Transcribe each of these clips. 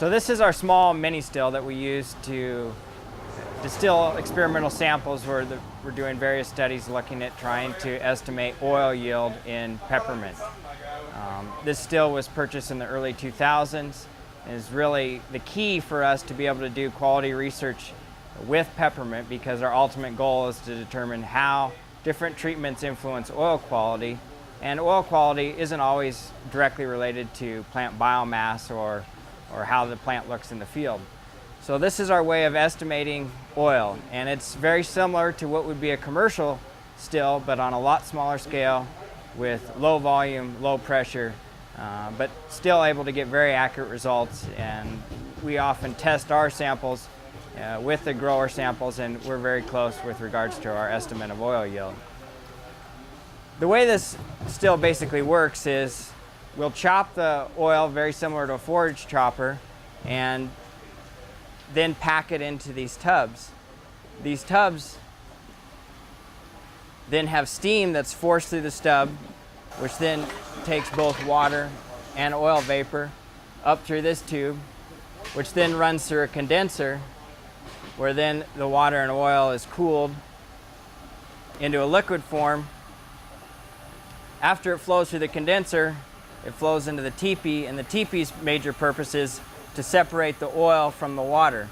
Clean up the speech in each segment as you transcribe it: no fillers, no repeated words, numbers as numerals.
So this is our small mini still that we use to distill experimental samples where we're doing various studies looking at trying to estimate oil yield in peppermint. This still was purchased in the early 2000s and is really the key for us to be able to do quality research with peppermint, because our ultimate goal is to determine how different treatments influence oil quality, and oil quality isn't always directly related to plant biomass or how the plant looks in the field. So this is our way of estimating oil, and it's very similar to what would be a commercial still, but on a lot smaller scale with low volume, low pressure, but still able to get very accurate results. And we often test our samples with the grower samples, and we're very close with regards to our estimate of oil yield. The way this still basically works is we'll chop the oil very similar to a forage chopper and then pack it into these tubs. These tubs then have steam that's forced through the stub, which then takes both water and oil vapor up through this tube, which then runs through a condenser, where then the water and oil is cooled into a liquid form. After it flows through the condenser, it flows into the teepee, and the teepee's major purpose is to separate the oil from the water.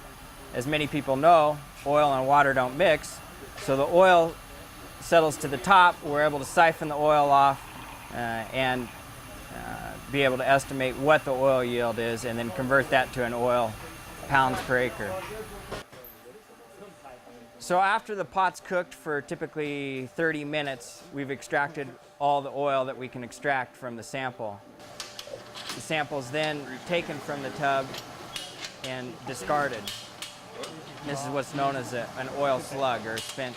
As many people know, oil and water don't mix, so the oil settles to the top. We're able to siphon the oil off and be able to estimate what the oil yield is, and then convert that to an oil pounds per acre. So after the pot's cooked for typically 30 minutes, we've extracted all the oil that we can extract from the sample. The sample's then taken from the tub and discarded. This is what's known as an oil slug, or a spent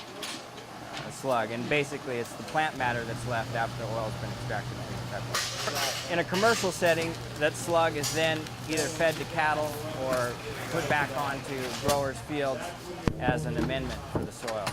slug, and basically it's the plant matter that's left after the oil's been extracted from the pepper. In a commercial setting, that slug is then either fed to cattle or put back onto growers' fields as an amendment for the soil.